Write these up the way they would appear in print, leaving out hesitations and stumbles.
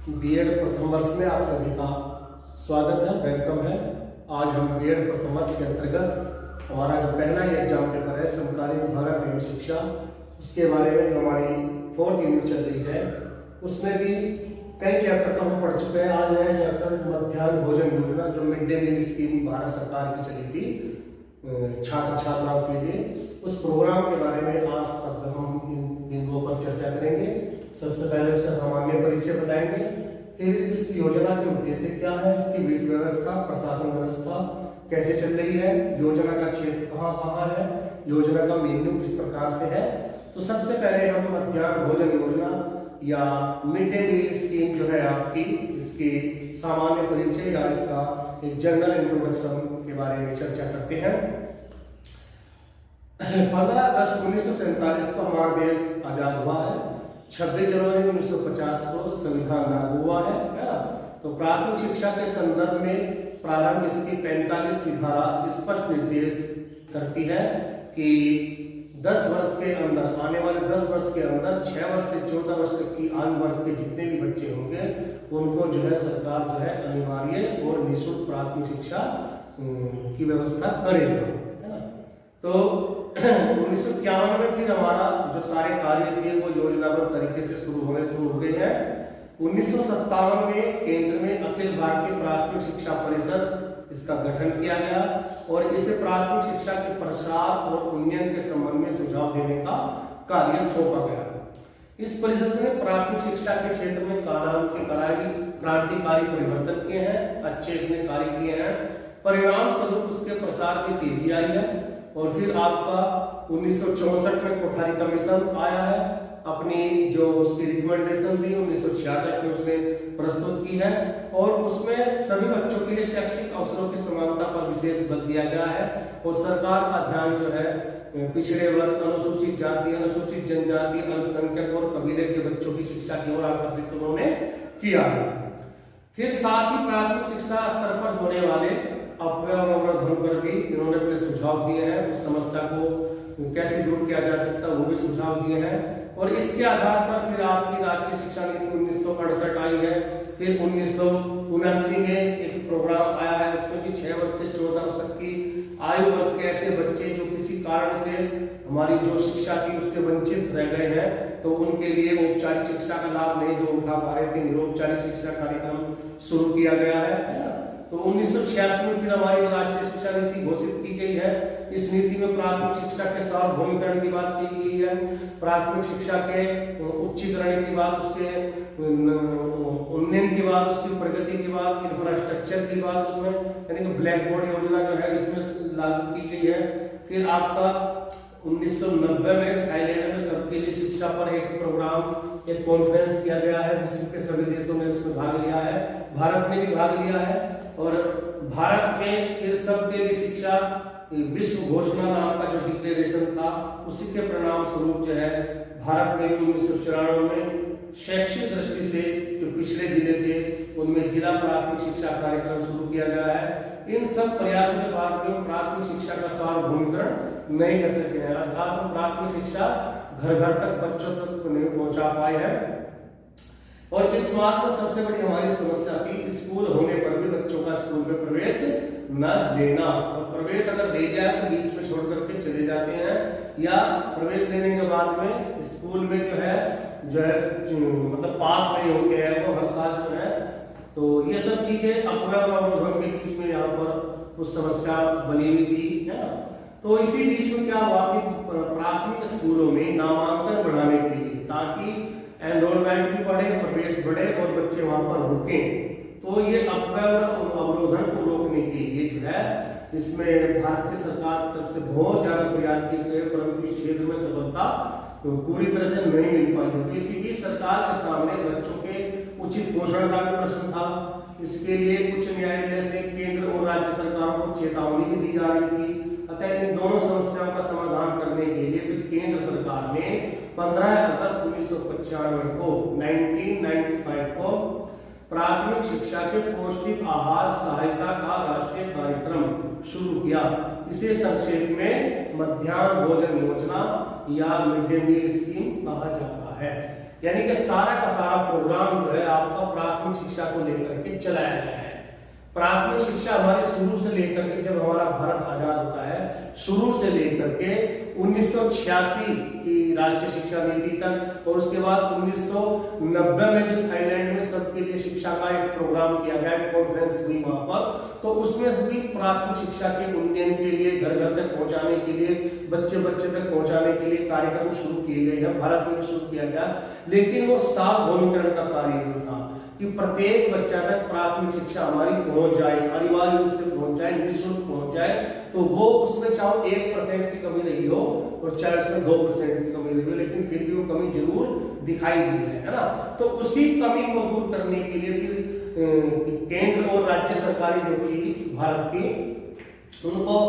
BEd प्रथम वर्ष में आप सभी का स्वागत है, वेलकम है। आज हम बीएड प्रथम वर्ष के अंतर्गत हमारा जो पहला एग्जाम पेपर है समकालीन भारत एवं शिक्षा, उसके बारे में हमारी 4th यूनिट चल रही है। उसमें भी कई चैप्टर तो हम पढ़ चुके हैं। आज नया चैप्टर मध्याह्न भोजन योजना जो mid day meal scheme Bharat सरकार की चली थी छात्र छात्राओं के लिए, उस प्रोग्राम के बारे में आज सब हम इन बिंदुओं पर चर्चा करेंगे। सबसे पहले उसका सामान्य परिचय बताएंगे, फिर इस योजना के उद्देश्य क्या है, इसकी वित्त व्यवस्था, प्रशासन व्यवस्था कैसे चल रही है, योजना का क्षेत्र कहाँ कहाँ है, योजना का मेन्यू किस प्रकार से है। तो सबसे पहले हम मध्याह्न भोजन योजना या मिड डे मील स्कीम जो है आपकी, इसकी सामान्य परिचय या इसका एक जनरल इंट्रोडक्शन के बारे में चर्चा करते हैं। 15 अगस्त 1947 को हमारा देश आजाद हुआ है। 26 जनवरी 1950 को संविधान लागू हुआ है ना। तो प्राथमिक शिक्षा के संदर्भ में प्रारंभ इसकी 45वीं धारा स्पष्ट निर्देश करती है कि 10 वर्ष के अंदर, आने वाले 10 वर्ष के अंदर 6 वर्ष से 14 वर्ष तक की आयु वर्ग के जितने भी बच्चे होंगे उनको जो है सरकार जो है अनिवार्य और निःशुल्क प्राथमिक शिक्षा की व्यवस्था करेगा, है ना। तो 1951 में फिर हमारा जो सारे कार्य थे वो योजनाबद्ध तरीके से शुरू हो गए हैं। 1957 में केंद्र में अखिल भारतीय प्राथमिक शिक्षा परिषद इसका गठन किया गया और इसे प्राथमिक शिक्षा के प्रसार और उन्नयन के संबंध में सुझाव देने का कार्य सौंपा गया। इस परिषद ने प्राथमिक शिक्षा के क्षेत्र में क्रांतिकारी परिवर्तन किए हैं, अच्छे इसने कार्य किए हैं। परिणाम स्वरूप उसके प्रसार में तेजी आई है। और फिर आपका 1964 में कोठारी कमीशन आया है, अपनी जो उसकी रिकमेंडेशन थी 1966 में उसने प्रस्तुत की है और उसमें सभी बच्चों के लिए शैक्षिक अवसरों की समानता पर विशेष बल दिया गया है। और सरकार का ध्यान जो है पिछड़े वर्ग, अनुसूचित जाति, अनुसूचित जनजाति, अल्पसंख्यक और कबीले के बच्चों की शिक्षा की ओर आकर्षित उन्होंने किया है। फिर साथ ही प्राथमिक शिक्षा स्तर पर होने वाले अपव्यय और अवरोधों पर भी इन्होंने अपने सुझाव दिए हैं। उस समस्या को कैसे दूर किया जा सकता है वो भी सुझाव दिए हैं। और इसके आधार पर फिर आपकी राष्ट्रीय शिक्षा नीति 1968 आई है। फिर 1979 में एक प्रोग्राम आया है, उसमें भी 6 वर्ष से 14 वर्ष तक की आयु वर्ग के ऐसे बच्चे जो किसी कारण से हमारी जो शिक्षा थी उससे वंचित रह गए हैं, तो उनके लिए औपचारिक शिक्षा का लाभ नहीं जो उठा पा रहे थे, निरौपचारिक शिक्षा कार्यक्रम शुरू किया गया है ना। तो 1986 में फिर हमारी राष्ट्रीय शिक्षा नीति घोषित की गई है। इस नीति में प्राथमिक शिक्षा के सार्वभौमिकरण की बात की गई है, प्राथमिक शिक्षा के उच्चीकरण की बात, उसके उन्नयन की बात, उसकी प्रगति की बात, इंफ्रास्ट्रक्चर की बात, उसमें यानी कि ब्लैक बोर्ड योजना जो है इसमें लागू की गई है। फिर आपका 1990 में थाईलैंड में सबके लिए शिक्षा पर एक प्रोग्राम, एक कॉन्फ्रेंस किया गया है। विश्व के सभी देशों ने उसमें भाग लिया है, भारत ने भी भाग लिया है। और भारत में फिर सबके लिए शिक्षा विश्व घोषणा नाम का जो डिक्लेरेशन था, उसी के परिणाम स्वरूप जो है भारत में 1994 में शैक्षिक दृष्टि से जो पिछड़े जिले थे उनमें जिला प्राथमिक शिक्षा कार्यक्रम शुरू किया गया है। इन सब प्रयासों के बाद में प्राथमिक शिक्षा का सार्वभौमिकरण नहीं कर सके हैं, अर्थात प्राथमिक शिक्षा घर घर तक बच्चों तक नहीं पहुंचा पाए हैं। और इस बात में सबसे बड़ी हमारी समस्या थी स्कूल होने पर भी बच्चों का स्कूल में प्रवेश न लेना, और प्रवेश अगर ले जाए तो बीच में छोड़ करके चले जाते हैं, या प्रवेश लेने के बाद में स्कूल में जो है मतलब पास नहीं होते हैं वो हर साल जो है। तो ये सब चीजें अपव्यय और अवरोधों के बीच में यहाँ पर कुछ समस्या बनी हुई थी, है ना। तो इसी बीच में क्या हुआ, फिर प्राथमिक स्कूलों में नामांकन बढ़ाने के लिए, ताकि एनरोलमेंट भी बढ़े, प्रवेश बढ़े और बच्चे वहां पर रुके, तो ये अपव्यय और अवरोधन को रोकने के लिए जो है इसमें भारत की सरकार की तरफ से बहुत ज्यादा प्रयास किए गए, परंतु इस क्षेत्र में सफलता तो पूरी तरह से नहीं मिल पाई है। तो इसी बीच सरकार के सामने बच्चों के उचित पोषण का भी प्रश्न था। इसके लिए उच्च न्यायालय से केंद्र और राज्य सरकारों को चेतावनी भी दी जा रही थी। अतः इन दोनों समस्याओं का समाधान करने के लिए फिर केंद्र सरकार ने 15 अगस्त 1995 को 1995 को प्राथमिक शिक्षा के पौष्टिक आहार सहायता का राष्ट्रीय कार्यक्रम शुरू किया। इसे संक्षेप में मध्याह्न भोजन योजना या मिड डे मील स्कीम कहा जाता है। यानी कि सारा का सारा प्रोग्राम जो है आपका प्राथमिक प्राथमिक शिक्षा को लेकर के चलाया गया है। प्राथमिक शिक्षा हमारे शुरू से लेकर के, जब हमारा भारत आजाद होता है, शुरू से लेकर के 1986 की राष्ट्रीय शिक्षा नीति तक, और उसके बाद 1990 में जो थाईलैंड में सबके लिए शिक्षा का एक प्रोग्राम किया गया, कॉन्फ्रेंस हुई वहां पर, तो उसमें भी प्राथमिक शिक्षा के उन्नयन के लिए, घर घर तक पहुंचाने के लिए, बच्चे बच्चे तक पहुंचाने के लिए कार्यक्रम शुरू किए गए हैं। भारत में भी शुरू किया गया, लेकिन वो सार्वभौमिकरण का कार्य जो था कि प्रत्येक बच्चा तक प्राथमिक शिक्षा हमारी पहुंच जाए, अनिवार्य रूप से पहुंच जाए, निःशुल्क पहुंच जाए, तो वो उसमें चाहे 1% की कमी रही हो और चाहे उसमें 2% की कमी रही हो, लेकिन फिर भी वो कमी जरूर दिखाई दी है ना। तो उसी कमी को दूर करने के लिए फिर केंद्र और राज्य सरकारें जो थी भारत की, उनको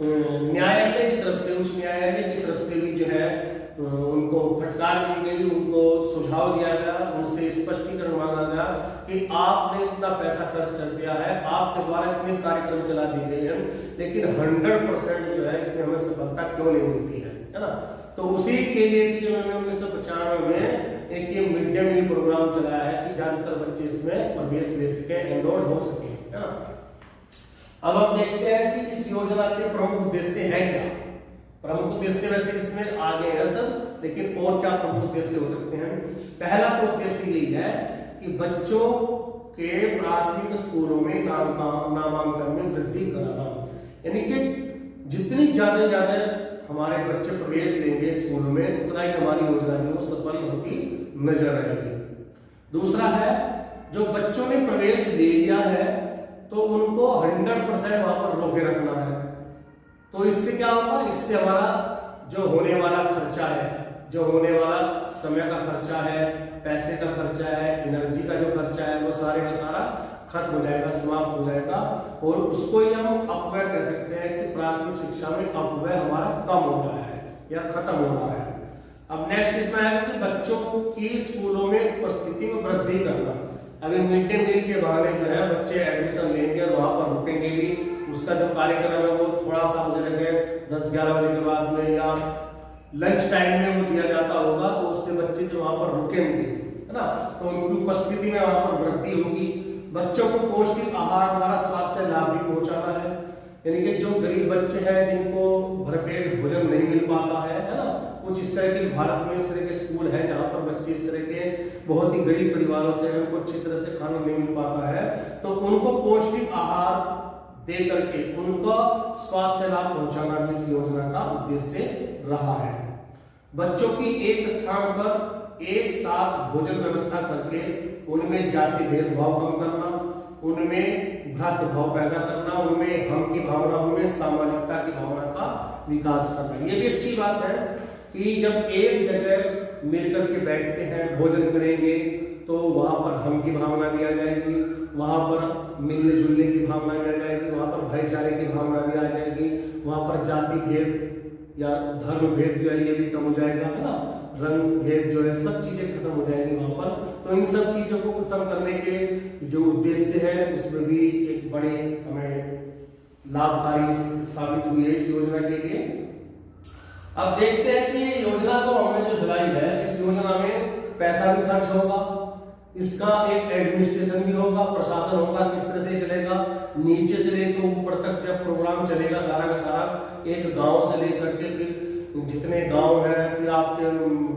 न्यायालय की तरफ से, उच्च न्यायालय की तरफ से भी जो है उनको फटकार दी गई, उनको सुझाव दिया गया, उनसे स्पष्टीकरण मांगा गया कि आपने इतना पैसा खर्च कर दिया है, आपके द्वारा इतने कार्यक्रम चला दिए गए हैं, लेकिन 100% जो है इसमें हमें सफलता क्यों नहीं मिलती है ना। तो उसी के लिए फिर उन्होंने 1995 में एक ये मिड डे मील प्रोग्राम चलाया है कि ज्यादातर बच्चे इसमें प्रवेश ले सके, एनरोल हो सके, है ना। अब हम देखते हैं कि इस योजना के प्रमुख उद्देश्य है क्या। प्रमुख उद्देश्य वैसे इसमें आगे है सब, लेकिन और क्या प्रमुख उद्देश्य हो सकते हैं। पहला तो उद्देश्य यही है कि बच्चों के प्राथमिक स्कूलों में नामांकन में वृद्धि कराना, यानी कि जितनी ज्यादा हमारे बच्चे प्रवेश लेंगे स्कूलों में, उतना ही हमारी योजना जो सफल होती नजर आएगी। दूसरा है, जो बच्चों ने प्रवेश ले लिया है तो उनको 100% वहां पर रोके रखना है। तो इससे क्या होगा, इससे हमारा जो होने वाला खर्चा है, जो होने वाला समय का खर्चा है, पैसे का खर्चा है, एनर्जी का जो खर्चा है, वो सारे का सारा खत्म हो जाएगा, समाप्त हो जाएगा। और उसको ही हम अपव्यय कह सकते हैं कि प्राथमिक शिक्षा में अपव्यय हमारा कम हो रहा है या खत्म हो रहा है। अब नेक्स्ट इसमें आएगा कि बच्चों की स्कूलों में उपस्थिति में वृद्धि करना। अभी मिड डे मील के बहाने जो है बच्चे एडमिशन लेंगे और वहां पर रुकेंगे भी, उसका जो कार्यक्रम है वो थोड़ा सा मुझे लगे 10-11 बजे के बाद में या लंच टाइम में वो दिया जाता होगा, तो उससे बच्चे जो वहां पर रुकेंगे, है ना, तो उनकी उपस्थिति में वहां पर वृद्धि होगी। बच्चों को पौष्टिक आहार द्वारा स्वास्थ्य लाभ भी पहुंचाना है, यानी कि जो गरीब बच्चे हैं जिनको भरपेट भोजन नहीं मिल पाता है ना, कुछ इस तरह के भारत में इस तरह के स्कूल हैं जहां पर बच्चे इस तरह के बहुत ही गरीब परिवारों से हैं, उनको अच्छी तरह से खाना नहीं मिल पाता है, तो उनको पौष्टिक आहार दे करके उनको स्वास्थ्य लाभ पहुंचाना भी इस योजना का उद्देश्य रहा है। बच्चों की एक स्थान पर एक साथ भोजन व्यवस्था करके उनमें जाति भेदभाव कम करना, उनमें भ्रातृभाव पैदा करना, उनमें हम की भावना, उनमें सामाजिकता की भावना का विकास करना। ये भी अच्छी बात है कि जब एक जगह मिलकर के बैठते हैं, भोजन करेंगे, तो वहां पर हम की भावना भी आ जाएगी, वहां पर मिलने जुलने की भावना भी आ जाएगी, वहां पर भाईचारे की भावना भी आ जाएगी, वहां पर जाति भेद या धर्म भेद जो है ये भी कम हो जाएगा, है ना, रंग भेद जो है सब चीजें खत्म हो जाएंगी वहां पर। तो इन सब चीजों को खत्म करने के जो उद्देश्य है उसमें भी एक बड़े हमें लाभकारी साबित हुई है इस योजना के लिए। अब देखते हैं कि योजना तो हमने जो चलाई है, इस योजना में पैसा भी खर्च होगा, इसका एक एडमिनिस्ट्रेशन भी होगा, प्रशासन होगा, किस तरह से चलेगा, नीचे से लेकर ऊपर तक जब प्रोग्राम चलेगा सारा का सारा, एक गांव से लेकर के फिर जितने गांव है, फिर आपके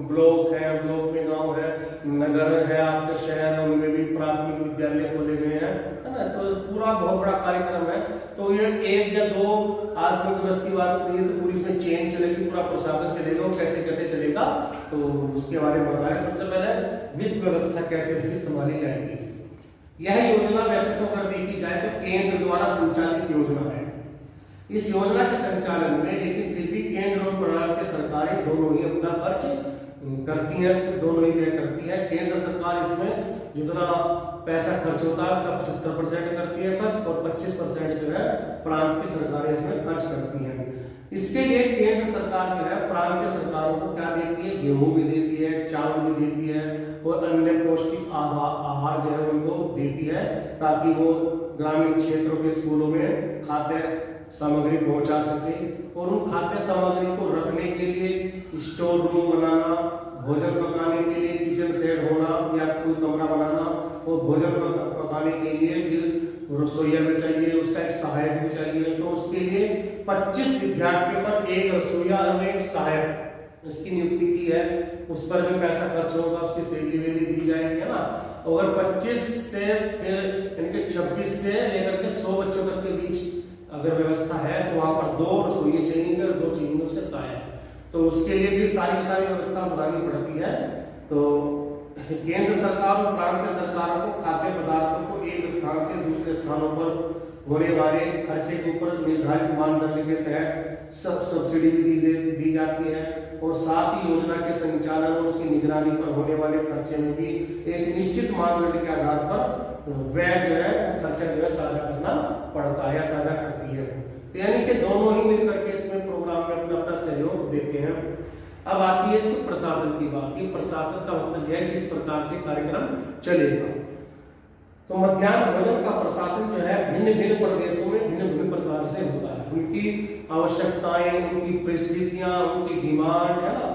ब्लॉक है, ब्लॉक में गांव है, नगर है, आपके शहर है, उनमें भी प्राथमिक विद्यालय खोले गए हैं, है ना। तो पूरा बहुत बड़ा कार्यक्रम है। तो ये 1 या 2 आदमी के बस की बात नहीं है, तो पूरी इसमें चेन चलेगी, पूरा प्रशासन चलेगा, और कैसे कैसे चलेगा तो उसके बारे में बताएं। सबसे पहले वित्त व्यवस्था कैसे इसकी संभाली जाएगी। यह योजना वैसे तो कर दी की जाए तो केंद्र द्वारा संचालित योजना है। इस योजना के संचालन में लेकिन फिर भी केंद्र और प्रांतीय सरकारें दोनों ही अपना खर्च करती हैं, इसमें दोनों ही व्यय करती है। केंद्र सरकार इसमें जितना पैसा खर्च होता है उसका 75% करती है खर्च, और 25% जो है प्रांत की सरकारें इसमें खर्च करती हैं। इसके लिए केंद्र सरकार जो है प्रांतीय सरकारों को क्या देती है, गेहूं भी देती है, चावल भी देती है, और अन्य पौष्टिक आहार जो है उनको देती है, ताकि वो ग्रामीण क्षेत्रों के स्कूलों में खाद्य सामग्री पहुंचा सके। और उन खाद्य सामग्री को रखने के लिए स्टोर रूम बनाना, भोजन पकाने के लिए किचन सेट होना या कोई कमरा बनाना, वो भोजन पकाने के लिए फिर रसोइया भी चाहिए, उसका एक सहायक भी चाहिए। तो उसके लिए 25 विद्यार्थियों पर एक रसोइया और एक सहायक इसकी नियुक्ति की है। उस पर भी पैसा खर्च होगा, उसकी सैलरी वेली दी जाएगी, है ना। और 25 से फिर यानी कि 26 से लेकर के 100 बच्चों तक के बीच अगर व्यवस्था है तो वहां पर 2 रसोइये चाहिए और 2 चाहिए उसके सहायक। तो उसके लिए फिर सारी की सारी व्यवस्था बनानी पड़ती है। तो केंद्र सरकार और प्रांतीय सरकारों को खाद्य पदार्थों को एक स्थान से दूसरे स्थानों पर होने वाले खर्चे के ऊपर निर्धारित मानदंड के तहत सब्सिडी भी दी जाती है। और साथ ही योजना के संचालन और उसकी निगरानी पर होने वाले खर्चे में भी एक निश्चित मानदंड के आधार पर व्यय जो है खर्चा जो है साझा करना पड़ता है या साझा करती है। तो यानी कि दोनों ही मिलकर के इसमें प्रोग्राम में अपना सहयोग देते हैं। अब आती है इसके प्रशासन की बात। ये प्रशासन का मतलब यह है कि इस प्रकार से कार्यक्रम चलेगा। तो मध्याह्न भोजन का प्रशासन जो है भिन्न भिन्न प्रदेशों में भिन्न भिन्न प्रकार से होता है। उनकी आवश्यकताएं, उनकी परिस्थितियां, उनकी डिमांड है ना,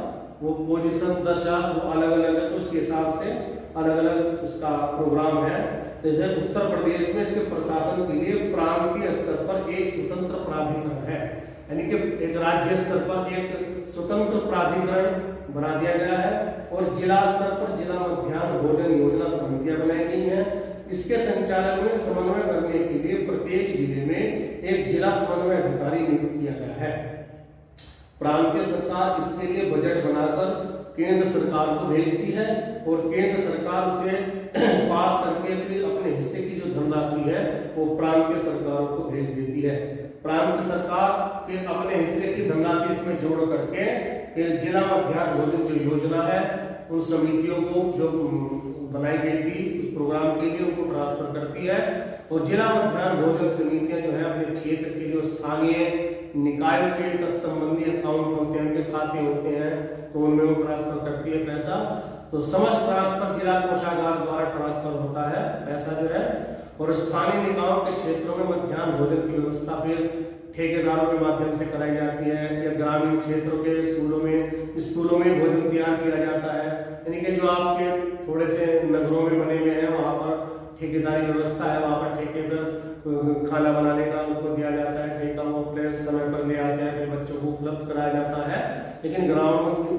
वो पोजीशन दशा वो अलग अलग है। तो उसके हिसाब से अलग अलग उसका प्रोग्राम है। जैसे उत्तर प्रदेश में इसके प्रशासन के लिए प्रांतीय स्तर पर एक स्वतंत्र प्राधिकरण है, यानी कि एक राज्य स्तर पर एक स्वतंत्र प्राधिकरण बना दिया गया है। और जिला स्तर पर जिला मध्याह्न भोजन योजना समितियां बनाई गई हैं। इसके संचालन में समन्वय करने के लिए प्रत्येक जिले में एक जिला समन्वय अधिकारी नियुक्त किया गया है। प्रांतीय सरकार इसके लिए बजट बनाकर केंद्र सरकार को भेजती है और केंद्र सरकार उसे पास करके फिर अपने हिस्से की जो धनराशि है वो प्रांतीय सरकारों को भेज देती है। प्रांतीय सरकार फिर अपने हिस्से की धनराशि इसमें जोड़ करके फिर जिला मध्याह्न भोजन जो योजना है उन समितियों को जो बनाई गई थी उस प्रोग्राम के लिए उनको ट्रांसफर करती है। और जिला मध्याह्न भोजन समितियां जो है अपने क्षेत्र के जो स्थानीय निकायों के तत्संबंधी अकाउंट होते हैं, उनके खाते होते हैं, तो उनमें वो ट्रांसफर करती है पैसा। तो समस्त ट्रांसफर जिला कोषागार द्वारा ट्रांसफर होता है पैसा जो है। और स्थानीय निकायों के क्षेत्रों में मध्याह्न भोजन की व्यवस्था फिर ठेकेदारों के माध्यम से कराई जाती है या ग्रामीण क्षेत्रों के स्कूलों में भोजन तैयार किया जाता है। यानी कि जो आपके थोड़े से नगरों में बने हुए हैं वहां पर ठेकेदारी व्यवस्था है, वहां पर ठेके पर खाना बनाने का उनको दिया जाता है, ठेका वो अपने समय पर ले आते हैं, फिर बच्चों को उपलब्ध कराया जाता है। लेकिन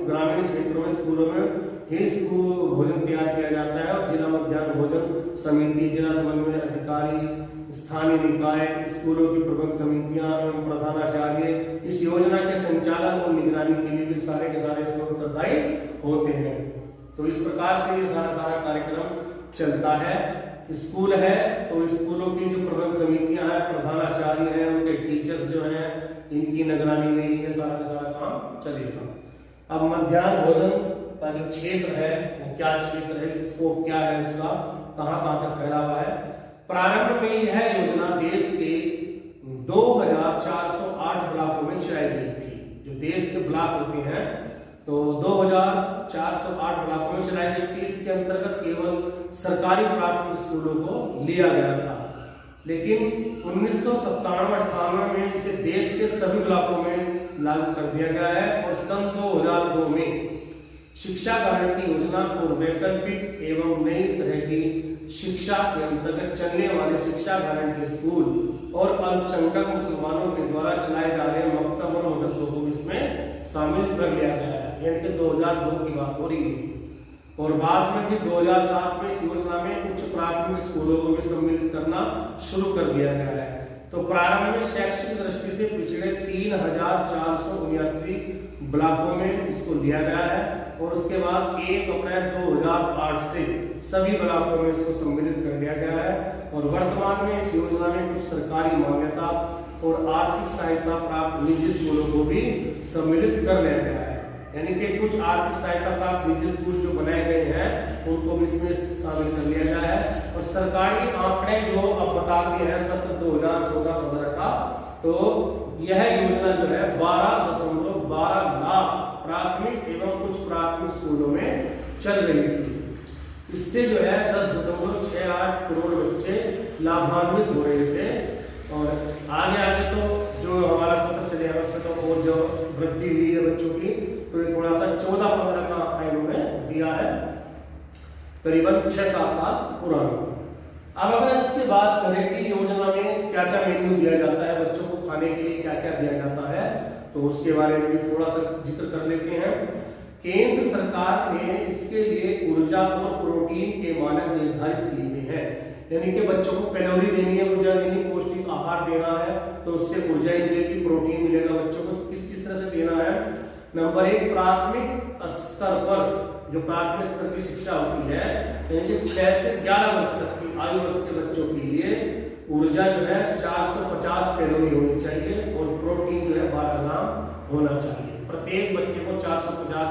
ग्रामीण क्षेत्रों में स्कूलों में ही स्कूल भोजन तैयार किया जाता है। और जिला मध्याह्न भोजन समिति, जिला समन्वय अधिकारी, स्थानीय निकाय, स्कूलों की प्रबंध समितियां एवं प्रधानाचार्य इस योजना के संचालन और निगरानी के लिए भी सारे के सारे इसमें उत्तरदायी होते हैं। तो इस प्रकार से ये सारा कार्यक्रम चलता है। स्कूल है तो स्कूलों की जो प्रबंध समितियां हैं, प्रधानाचार्य हैं, उनके टीचर्स जो हैं, इनकी निगरानी में ये सारा का सारा काम चलेगा। अब मध्याह्न भोजन का जो क्षेत्र है वो क्या क्षेत्र है, स्कोप क्या है इसका, कहां तक फैला हुआ है। प्रारंभ में यह योजना देश के 2408 ब्लॉकों में चलाई गई थी। जो देश के ब्लॉक होते हैं तो 2408 ब्लॉकों में चलाई गई थी। इसके अंतर्गत केवल सरकारी प्राथमिक स्कूलों को लिया गया था। लेकिन 1997-98 में इसे देश के सभी ब्लॉकों में लागू कर दिया गया है। और सन 2002 में शिक्षा गारंटी योजना और वैकल्पिक एवं नई तरह की शिक्षा के अंतर्गत चलने वाले शिक्षा गारंटी स्कूल और अल्पसंख्यक मुसलमानों के द्वारा चलाए जा रहे मकतब और मदरसों को इसमें शामिल कर लिया गया है। यानी कि 2002 की बात हो रही है। और बाद में फिर 2007 में इस योजना में उच्च प्राथमिक स्कूलों को भी सम्मिलित करना शुरू कर दिया गया है। तो प्रारंभ में शैक्षिक दृष्टि से पिछड़े 3479 ब्लॉकों में इसको लिया गया है। और उसके बाद 1 अप्रैल 2008 से सभी ब्लॉकों में इसको सम्मिलित कर दिया गया है। और वर्तमान में इस योजना में कुछ सरकारी मान्यता और आर्थिक सहायता प्राप्त निजी स्कूलों को भी सम्मिलित कर लिया गया है। यानी कि कुछ आर्थिक सहायता प्राप्त निजी स्कूल जो बनाए गए हैं उनको भी इसमें शामिल कर लिया गया है। और सरकारी आंकड़े जो अब बताते हैं सत्र 2014-15 का, तो यह योजना जो है 12.12 लाख प्राथमिक एवं उच्च प्राथमिक स्कूलों में चल रही थी। इससे जो है 10.68 करोड़ बच्चे लाभान्वित हो रहे थे। और आगे तो जो हमारा सत्र चलेगा उसमें तो और जो वृद्धि हुई है बच्चों की, तो ये थोड़ा सा 14-15 का आंकड़ा इन्होंने दिया है, करीबन 6-7 साल पुराना। अब अगर इसकी बात करें कि योजना में क्या क्या मेन्यू दिया जाता है, बच्चों को खाने के लिए क्या क्या दिया जाता है, तो उसके बारे में भी थोड़ा सा जिक्र कर लेते हैं। केंद्र सरकार ने इसके लिए ऊर्जा और प्रोटीन के मानक निर्धारित किए गए हैं, यानी कि बच्चों को कैलोरी देनी है, ऊर्जा देनी, पौष्टिक आहार देना है, तो उससे ऊर्जा ही मिलेगी, प्रोटीन मिलेगा बच्चों को। किस किस तरह से देना है? नंबर 1, प्राथमिक स्तर पर, जो प्राथमिक स्तर की शिक्षा होती है, यानी कि 6 से 11 वर्ष तक की आयु वर्ग के बच्चों के लिए ऊर्जा जो है 450 कैलोरी होनी चाहिए और प्रोटीन जो है 12 ग्राम होना चाहिए। प्रत्येक बच्चे को 450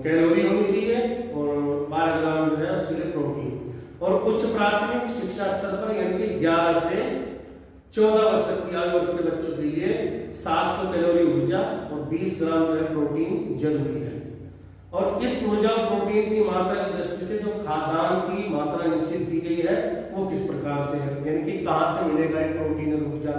कैलोरी होनी चाहिए और 12 ग्राम जो है उसके लिए प्रोटीन। और उच्च प्राथमिक शिक्षा स्तर पर यानी कि 11 से 14 वर्ष तक की आयु वर्ग के बच्चों के लिए 700 कैलोरी ऊर्जा और 20 ग्राम जो है प्रोटीन जरूरी है। और इस ऊर्जा और प्रोटीन की मात्रा की दृष्टि से जो खाद्यान्न की मात्रा निश्चित की गई है वो किस प्रकार से है, यानी कि कहां से मिलेगा ये प्रोटीन और ऊर्जा?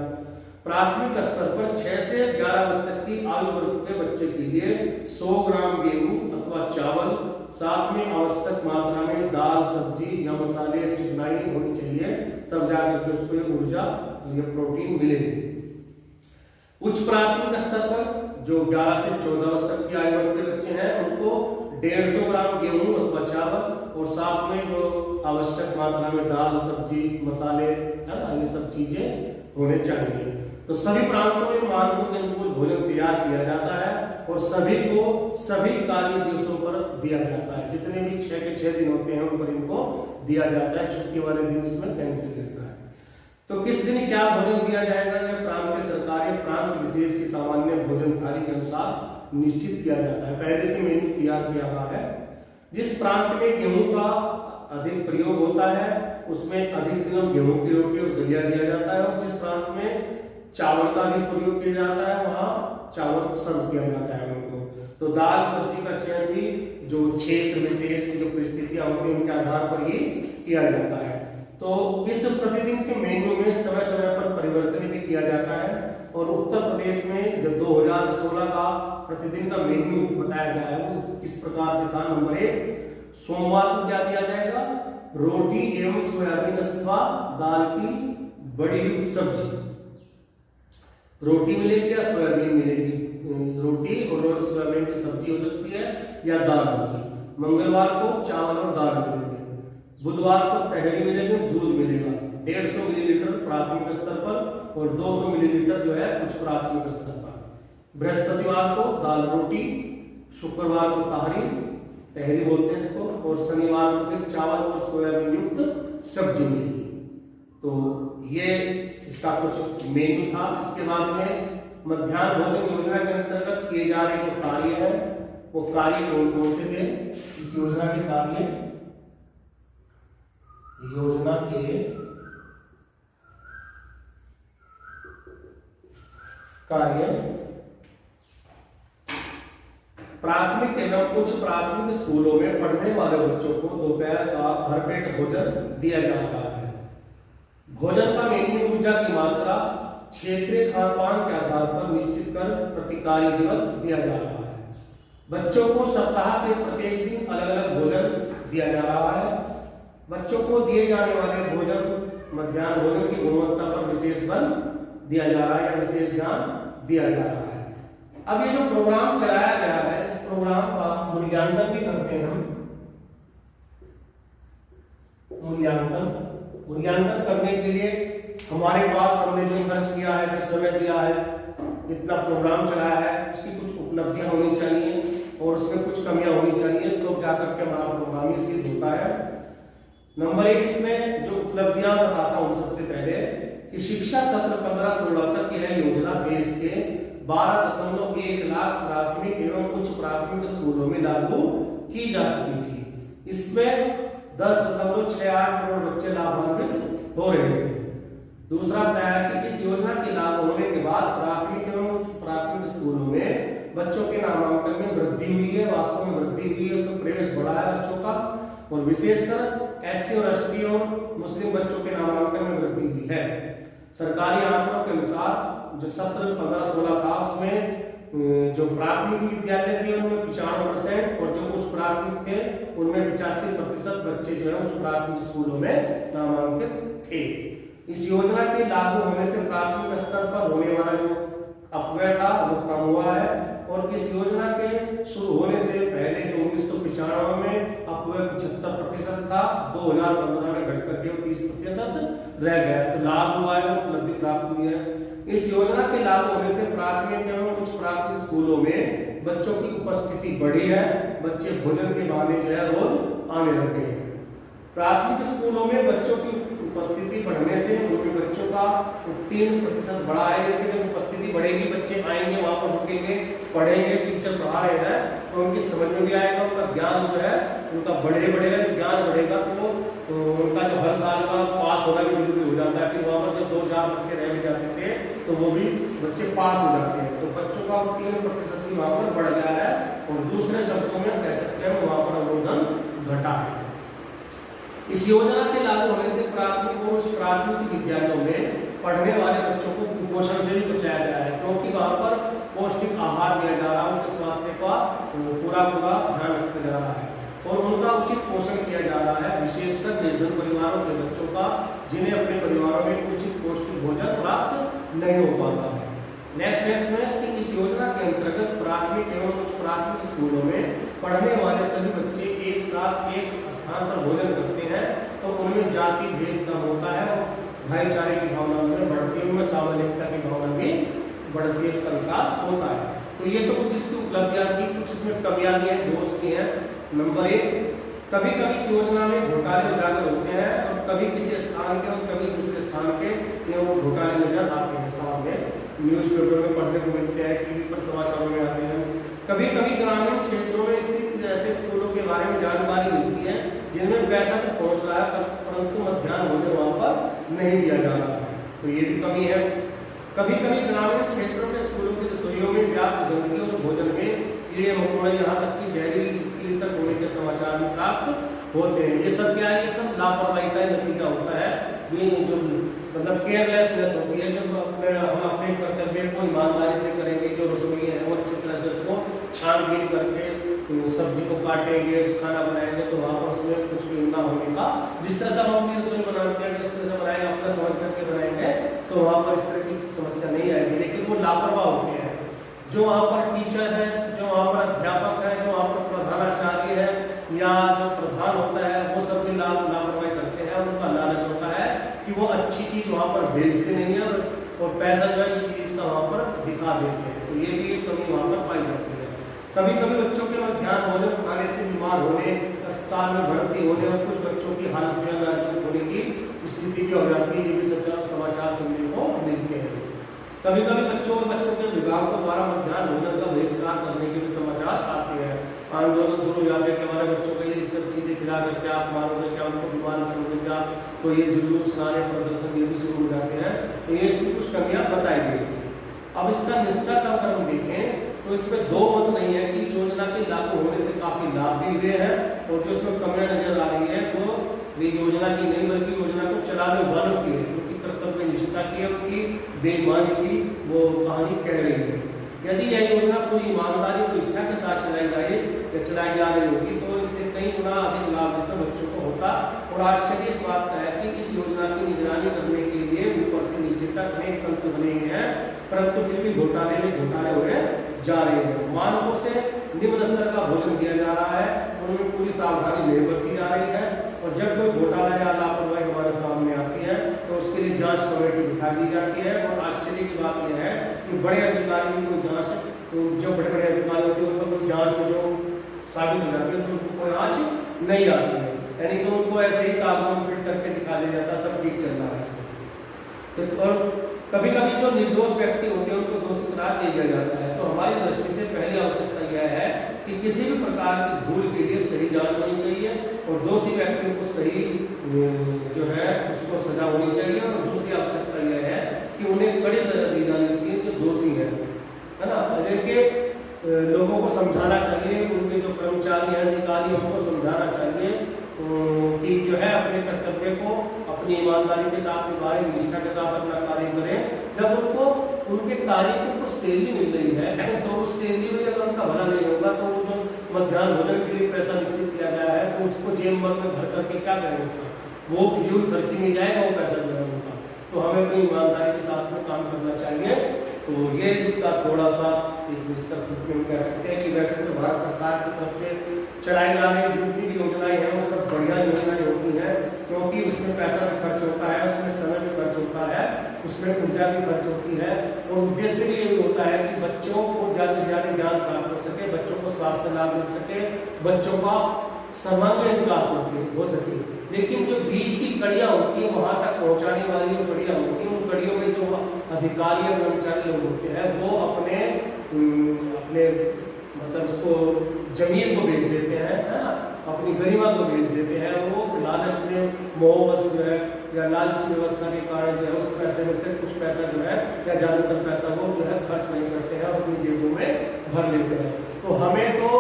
प्राथमिक स्तर पर 6 से 11 वर्ष तक की आयु वर्ग के बच्चे के लिए 100 ग्राम गेहूं अथवा चावल, साथ में आवश्यक मात्रा में दाल, सब्जी या मसाले, चिकनाई होनी चाहिए, तब जाकर के उसको ऊर्जा या प्रोटीन मिलेगी। उच्च प्राथमिक स्तर पर जो 11 से 14 वर्ष तक की आयु वर्ग के बच्चे हैं उनको 150 ग्राम गेहूं अथवा चावल और साथ में जो आवश्यक मात्रा में दाल, सब्जी, मसाले, है ना, ये सब चीजें होने चाहिए। तो सभी प्रांतों में मानकों के अनुकूल भोजन तैयार किया जाता है और सभी को सभी कार्य दिवसों पर दिया जाता है। जितने भी 6 के 6 दिन होते हैं उन पर इनको दिया जाता है, छुट्टी वाले दिन इसमें कैंसिल रहता है। तो किस दिन क्या भोजन दिया जाएगा, यह प्रांतीय सरकारें प्रांत विशेष की सामान्य भोजन थाली के अनुसार निश्चित किया जाता है। पहले से मेन्यू तैयार किया हुआ है। जिस प्रांत में गेहूं का अधिक प्रयोग होता है उसमें अधिक दिनों गेहूं की रोटी और दलिया दिया जाता है, और जिस प्रांत में चावल का अधिक प्रयोग किया जाता है वहां चावल सर्व किया जाता है उनको। तो दाल सब्जी का चयन भी जो क्षेत्र विशेष की जो परिस्थितियां होती हैं उनके आधार पर ही किया जाता है। तो इस प्रतिदिन के मेन्यू में समय समय पर परिवर्तन भी किया जाता है। और उत्तर प्रदेश में जो 2016 का प्रतिदिन का मेन्यू बताया गया है वो किस प्रकार से था? नंबर 1, सोमवार को क्या दिया जाएगा? रोटी एवं सोयाबीन अथवा दाल की बड़ी युक्त सब्जी। रोटी मिलेगी या सोयाबीन मिलेगी? रोटी और सोयाबीन की सब्जी हो सकती है या दाल होगी। मंगलवार को चावल और दाल मिलेंगे। बुधवार को तहरी मिलेगी, दूध मिलेगा 150 मिलीलीटर प्राथमिक स्तर पर और 200 मिलीलीटर जो है उच्च प्राथमिक स्तर पर। बृहस्पतिवार को दाल रोटी, शुक्रवार को तहरी बोलते हैं इसको, और शनिवार को फिर चावल और सोयाबीन युक्त सब्जी मिलेगी। तो ये इसका कुछ मेन्यू था। इसके बाद में मध्याह्न भोजन योजना के अंतर्गत किए जा रहे जो कार्य है वो कार्य कौन कौन से थे? इस योजना के कार्य प्राथमिक एवं उच्च प्राथमिक स्कूलों में पढ़ने वाले बच्चों को दोपहर का भरपेट भोजन दिया जा रहा है। भोजन का मेन्यू ऊर्जा की मात्रा क्षेत्रीय खान पान के आधार पर निश्चित कर प्रति कार्य दिवस दिया जा रहा है। बच्चों को सप्ताह के प्रत्येक दिन अलग अलग भोजन दिया जा रहा है। बच्चों को दिए जाने वाले भोजन मध्याह्न भोजन की गुणवत्ता पर विशेष बल दिया जा रहा है या विशेष ध्यान दिया जा रहा है। अब ये जो प्रोग्राम चलाया गया है इस प्रोग्राम का मूल्यांकन भी करते हैं हम। मूल्यांकन करने के लिए हमारे पास हमने जो खर्च किया है, जो समय दिया है, जितना प्रोग्राम चलाया है उसकी कुछ उपलब्धियां होनी चाहिए और उसमें कुछ कमियां होनी चाहिए, तो जाकर के हमारा प्रोग्राम ये सिद्ध होता है। नंबर 1 इसमें जो उपलब्धियां बताता हूं सबसे पहले कि शिक्षा सत्र 15-16 तक यह योजना देश के 12.1 लाख प्राथमिक एवं उच्च प्राथमिक स्कूलों में लागू की जा चुकी थी। इसमें 10.68 करोड़ बच्चे लाभान्वित हो रहे थे। दूसरा बताया कि इस योजना के लागू होने के बाद प्राथमिक एवं उच्च प्राथमिक स्कूलों में बच्चों के नामांकन में वृद्धि हुई है, वास्तव में वृद्धि हुई है, उसमें प्रवेश बढ़ा है बच्चों का, और विशेषकर एससी और एसटी और मुस्लिम बच्चों के नामांकन में वृद्धि हुई है। सरकारी आंकड़ों के अनुसार जो सत्र 15-16 था उसमें जो प्राथमिक विद्यालय थे उनमें 95% और जो उच्च प्राथमिक थे उनमें 85% बच्चे जो है उच्च प्राथमिक स्कूलों में नामांकित थे। इस योजना के लागू होने से प्राथमिक स्तर पर होने वाला जो अपव्यय था वो कम हुआ है और इस योजना के शुरू होने से पहले जो 1995 में अपव्यय 75% था, 2015 में घट करके 30% रह गया। तो लाभ हुआ है, उपलब्धि प्राप्त हुई है। इस योजना के लागू होने से प्राथमिक एवं उच्च प्राथमिक स्कूलों में बच्चों की उपस्थिति बढ़ी है, बच्चे भोजन के बहाने जो है रोज आने लगे हैं। प्राथमिक स्कूलों में बच्चों की उपस्थिति बढ़ने से उनके बच्चों का उत्तीर्ण प्रतिशत बढ़ा है। लेकिन जब उपस्थिति बढ़ेगी, बच्चे आएंगे, वहां पर रुकेंगे, पढ़ेंगे, टीचर पढ़ा रहे हैं तो उनकी समझ में भी आएगा, उनका ज्ञान जो है उनका बढ़ेगा, ज्ञान बढ़ेगा तो उनका जो हर साल का पास होना भी जरूरी हो जाता है। फिर वहां पर जब 2-4 बच्चे रह भी जाते थे तो वो भी बच्चे पास हो जाते हैं। तो बच्चों का उत्तीर्ण प्रतिशत भी वहां पर बढ़ गया है और दूसरे शब्दों में कह सकते हैं वहां पर अवरोधन घटा है। इस योजना के लागू होने से प्राथमिक और उच्च प्राथमिक विद्यालयों में पढ़ने वाले बच्चों को कुपोषण से भी बचाया गया है, क्योंकि वहां पर पौष्टिक आहार दिया जा रहा है, उनके स्वास्थ्य का पूरा ध्यान रखा जा रहा है और उनका उचित पोषण किया जा रहा है, विशेषकर निर्धन परिवारों के बच्चों का, जिन्हें अपने परिवारों में उचित पौष्टिक भोजन प्राप्त नहीं हो पाता है। नेक्स्ट है इसमें कि इस योजना के अंतर्गत प्राथमिक एवं उच्च प्राथमिक स्कूलों में पढ़ने वाले सभी बच्चे एक साथ एक स्थान पर भोजन करते हैं तो उनमें जाति भेद कम होता है और भाईचारे की भावना में बढ़ती है, उनमें सामाजिकता की भावना भी बढ़ती है, उसका विकास होता है। तो ये तो कुछ इसकी उपलब्धियां थी, कुछ इसमें कमियां भी हैं, दोष भी हैं। नंबर 1, कभी कभी इस योजना में घोटाले उजागर होते हैं और कभी किसी स्थान के और कभी दूसरे स्थान के वो घोटाले नजर आते हैं, सामने न्यूज़पेपर में पढ़ने को मिलते हैं, टीवी पर समाचारों में आते हैं। कभी कभी ग्रामीण क्षेत्रों में स्थित ऐसे स्कूलों के बारे में जानकारी मिलती है जिनमें पैसा तो पहुंच रहा है परंतु मध्याह्न भोजन वहां पर नहीं दिया जा रहा है, तो ये भी कमी है। कभी कभी ग्रामीण क्षेत्रों के स्कूलों की रसोइयों में व्याप्त गंदगी और भोजन में कीड़े मकोड़े यहाँ तक कि जहरीली छिपकली तक होने के समाचार भी प्राप्त होते हैं। ये सब क्या है? ये सब लापरवाही का नतीजा होता है, ये जो मतलब केयरलेसनेस होती है। जब हम अपने कर्तव्य को ईमानदारी से करेंगे, जो रसोई है वो अच्छी तरह से उसको छानबीन करके सब्जी को काटेंगे, खाना बनाएंगे, तो वहाँ पर उसमें कुछ भी ना होने का, जिस तरह से हम अपनी रसोई बनाते हैं जिस तरह से बनाएंगे, अपना समझ करके बनाएंगे तो वहाँ पर इस तरह की समस्या नहीं आएगी। लेकिन वो लापरवाह होते हैं, जो वहाँ पर टीचर है, जो वहाँ पर अध्यापक है, जो वहाँ पर प्रधानाचार्य है या जो प्रधान होता है, वो सब भी लापरवाही करते हैं। उनका लालच होता है कि वो अच्छी चीज वहाँ पर भेजते नहीं है और पैसा जो है अच्छी चीज का वहाँ पर दिखा देते हैं, तो ये भी एक कमी वहाँ पर पाई जाती है। कभी कभी बच्चों के मध्याह्न भोजन खाने से बीमार होने, अस्पताल में भर्ती होने और कुछ बच्चों की हालत जो है नाजुक होने की स्थिति भी हो जाती है, ये भी सच्चा समाचार सुनने को मिलते हैं। कभी कभी बच्चों और बच्चों के विभागों द्वारा मध्याह्न भोजन का बहिष्कार करने के भी समाचार आते हैं। आंदोलन शुरू हो जाते हैं कि हमारे बच्चों को ये सब चीजें खिला कर क्या आप मानोगे, क्या उनको बीमार करोगे क्या, तो ये जुलूस नारे प्रदर्शन ये भी शुरू हो जाते हैं। तो ये इसकी कुछ कमियां बताई गई थी। अब इसका निष्कर्ष अगर हम देखें तो इसमें दो मत नहीं है कि इस योजना के लागू होने से काफी लाभ भी हुए हैं और जो इसमें कमियां नजर आ रही है तो ये योजना की नहीं बल्कि योजना को चलाने वालों की है, क्योंकि कर्तव्य निष्ठा की उनकी बेईमानी की वो कहानी कह रही है। यदि यह योजना पूरी ईमानदारी और निष्ठा के साथ चलाई जा रही होगी तो इससे कई गुना अधिक लाभ इसमें बच्चों को होता। और आश्चर्य इस बात का है कि इस योजना की निगरानी करने के लिए ऊपर से नीचे तक अनेक तंत्र बने हुए हैं, परंतु फिर भी घोटाले में घोटाले हुए जा रहे हैं। मानकों से निम्न स्तर का भोजन दिया जा रहा है, उनमें पूरी सावधानी नहीं बरती जा रही है और जब कोई घोटाला या लापरवाही हमारे सामने आती है तो उसके लिए जांच कमेटी बिठा दी जाती है। और आश्चर्य की बात यह है कि बड़े अधिकारियों को जांच, जो बड़े बड़े अधिकारी होते हैं उनको जांच में जो साबित हो जाती है तो उनको कोई आंच नहीं आती है, यानी कि उनको ऐसे ही कागजों में फिट करके दिखा दिया जाता है सब ठीक चल रहा है। तो कभी कभी जो निर्दोष व्यक्ति होते हैं उनको दोषी करार दे दिया जाता है। तो हमारी दृष्टि से पहली आवश्यकता यह है कि किसी भी प्रकार की भूल के लिए सही जांच होनी चाहिए और दोषी व्यक्तियों को सही जो है उसको सजा होनी चाहिए। और दूसरी आवश्यकता यह है कि उन्हें कड़ी सजा दी जानी चाहिए जो दोषी है ना। जिनके लोगों को समझाना चाहिए, उनके जो कर्मचारी हैं, अधिकारी, उनको समझाना चाहिए कि जो है अपने कर्तव्य को अपनी ईमानदारी के साथ निभाएं, निष्ठा के साथ अपना कार्य करें। जब उनको उनके कार्य की उनको सैलरी मिल रही है तो उस सैलरी में अगर उनका भला नहीं होगा तो वो जो मध्याह्न भोजन के लिए पैसा निश्चित किया गया है तो उसको जेब में भर करके क्या करेंगे उसका, वो फिजूल खर्ची में जाएगा वो पैसा जो है उनका। तो हमें अपनी ईमानदारी के साथ में काम करना चाहिए। तो ये इसका थोड़ा सा निष्कर्ष में कह सकते हैं कि वैसे तो भारत सरकार की तरफ से चलाई जा रही जितनी भी योजनाएं हैं वो सब बढ़िया योजनाएं होती हैं, क्योंकि उसमें पैसा भी खर्च होता है, उसमें समय भी खर्च होता है, उसमें ऊर्जा भी खर्च होती है और उद्देश्य भी यही होता है कि बच्चों को ज़्यादा से ज़्यादा ज्ञान प्राप्त हो सके, बच्चों को स्वास्थ्य लाभ मिल सके, बच्चों का सर्वांगीण विकास हो सके। लेकिन जो बीच की कड़ियाँ होती हैं वहाँ तक पहुँचाने वाली जो कड़ियाँ होती हैं उन कड़ियों में जो अधिकारी या कर्मचारी लोग होते हैं वो अपने मतलब उसको जमीन को बेच देते हैं, है ना, अपनी गरिमा को बेच देते हैं। वो लालच में मोहवश जो है या लालच व्यवस्था के कारण जो है उस पैसे में से कुछ पैसा जो है या ज़्यादातर पैसा वो जो है खर्च नहीं करते हैं और अपनी जेबों में भर लेते हैं। तो हमें तो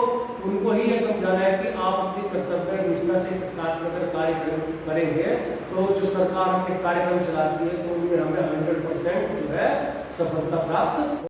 उनको ही ये समझाना है कि आप अपनी कर्तव्य निष्ठा से साथ में अगर कार्य करेंगे तो जो सरकार अपने कार्यक्रम चलाती है तो उनमें हमें 100% जो है सफलता प्राप्त